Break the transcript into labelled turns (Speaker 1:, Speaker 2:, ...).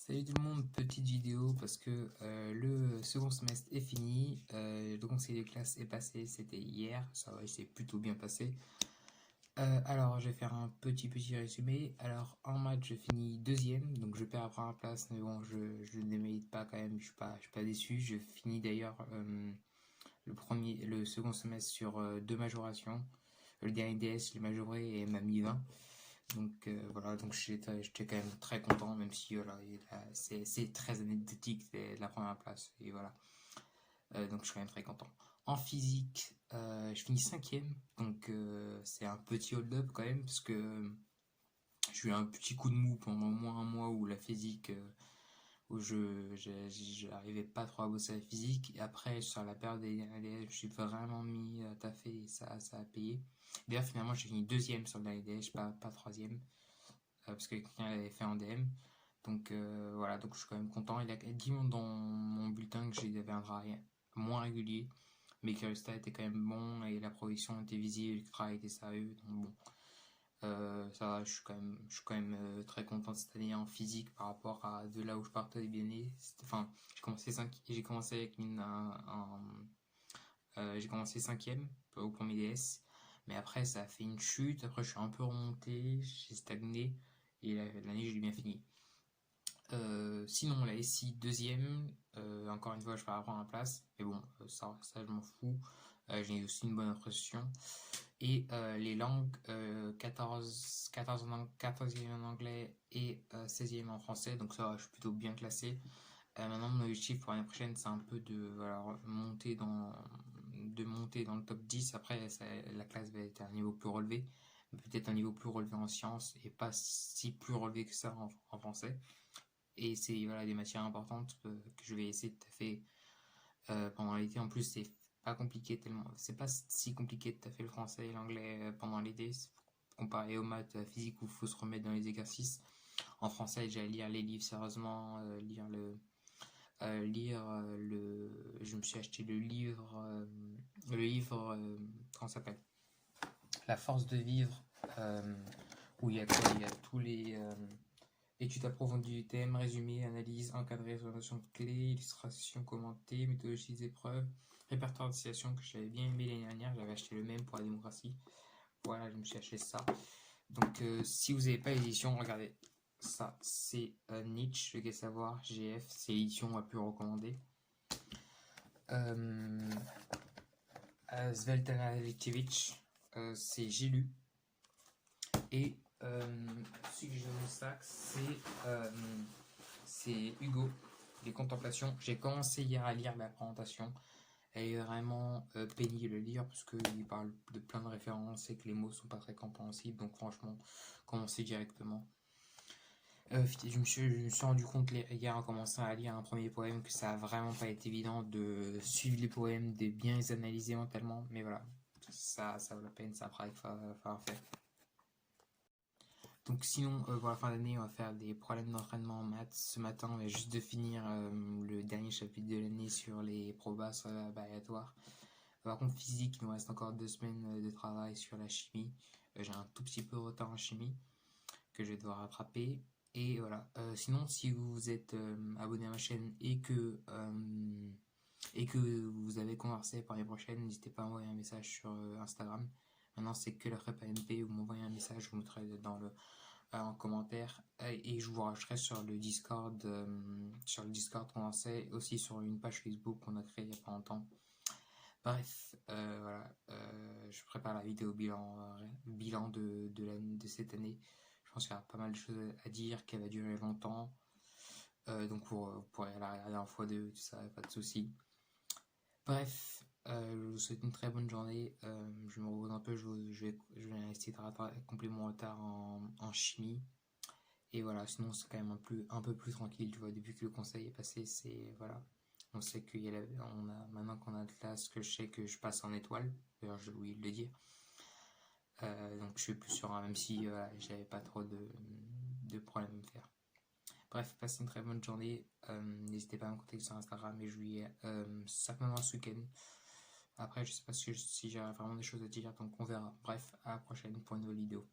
Speaker 1: Salut tout le monde, petite vidéo parce que le second semestre est fini, le conseil de classe est passé, c'était hier, ça va, c'est plutôt bien passé. Alors je vais faire un petit résumé. Alors en maths je finis deuxième, donc je perds la première place, mais bon je ne mérite pas quand même, je suis pas déçu. Je finis d'ailleurs le second semestre sur deux majorations. Le dernier DS je l'ai majoré et m'a mis 20. Donc voilà, donc j'étais quand même très content, même si voilà, c'est très anecdotique la première place. Et voilà, donc je suis quand même très content. En physique, je finis cinquième, donc c'est un petit hold-up quand même, parce que j'ai eu un petit coup de mou pendant au moins un mois où la physique, où je n'arrivais pas trop à bosser la physique. Et après, sur la période des LDS, je me suis vraiment mis à taffer et ça a payé. D'ailleurs, finalement, j'ai fini deuxième sur le LDS, pas troisième parce que quelqu'un l'avait fait en DM. Donc voilà, donc je suis quand même content. Il a dit dans mon bulletin que j'avais un travail moins régulier, mais que le résultat était quand même bon et la progression était visible, le travail était sérieux. Donc bon, ça va, je suis quand même très content de cette année en physique par rapport à de là où je partais des bien. Enfin, j'ai commencé avec j'ai commencé cinquième au premier DS, mais après ça a fait une chute. Après je suis un peu remonté, j'ai stagné et l'année j'ai bien fini. Sinon la SI deuxième, encore une fois je vais reprendre la place, mais bon ça je m'en fous. J'ai aussi une bonne impression. Et les langues 14e en anglais et 16e en français, donc ça je suis plutôt bien classé. Maintenant, mon objectif pour l'année prochaine, c'est un peu de monter dans le top 10. Après, la classe va être à un niveau plus relevé, peut-être un niveau plus relevé en sciences et pas si plus relevé que ça en français. Et c'est voilà, des matières importantes que je vais essayer de taffer pendant l'été. En plus, c'est pas si compliqué de taffer le français et l'anglais pendant l'été, comparé aux maths physique où il faut se remettre dans les exercices. En français, j'ai à lire les livres sérieusement, je me suis acheté comment ça s'appelle, La force de vivre, où il y a quoi, il y a tous les études approfondies du thème, résumé, analyse, encadré, notions de clés, illustration commentée, méthodologie des épreuves, répertoire de citations que j'avais bien aimé l'année dernière, j'avais acheté le même pour la démocratie. Voilà, je me suis acheté ça. Donc si vous n'avez pas l'édition, regardez. Ça, c'est Nietzsche, le Gai Savoir, GF, c'est l'édition la plus recommandée. Svetlana Alexievich, j'ai lu. Et celui que j'ai dans mon sac, c'est Hugo, Les Contemplations. J'ai commencé hier à lire la présentation. Elle est vraiment pénible à lire parce qu'il parle de plein de références et que les mots sont pas très compréhensibles. Donc franchement, commencez directement. Je me suis rendu compte hier en commençant à lire un premier poème que ça a vraiment pas été évident de suivre les poèmes, de bien les analyser mentalement, mais voilà, ça vaut la peine, ça après il va falloir faire. Donc sinon, pour la fin d'année, on va faire des problèmes d'entraînement en maths. Ce matin, on va juste de finir le dernier chapitre de l'année sur les probas sur aléatoires. Par contre, physique, il nous reste encore 2 semaines de travail sur la chimie. J'ai un tout petit peu de retard en chimie que je vais devoir rattraper. Et voilà. Sinon, si vous êtes abonné à ma chaîne et que vous avez conversé pour les prochaines, n'hésitez pas à m'envoyer un message sur Instagram. Maintenant, c'est que la prépa MP, vous m'envoyez un message, je vous mettrai en commentaire et je vous rajouterai sur le Discord condensé, aussi sur une page Facebook qu'on a créée il n'y a pas longtemps. Bref, voilà, je prépare la vidéo bilan de cette année. Je pense qu'il y a pas mal de choses à dire, qu'elle va durer longtemps. Donc vous pourrez la regarder en x2, tout ça, pas de soucis. Bref, je vous souhaite une très bonne journée. Je me repose un peu, je vais essayer de combler mon retard en chimie. Et voilà, sinon c'est quand même un peu plus tranquille, tu vois, depuis que le conseil est passé, voilà. On sait maintenant qu'on a de classe, que je sais que je passe en étoile, d'ailleurs j'ai oublié de le dire. Donc je suis plus serein, même si j'avais pas trop de problèmes à me faire. Bref, passez une très bonne journée. N'hésitez pas à me contacter sur Instagram et juillet, certainement ce week-end. Après, je sais pas si j'aurai vraiment des choses à dire, donc on verra. Bref, à la prochaine pour une nouvelle vidéo.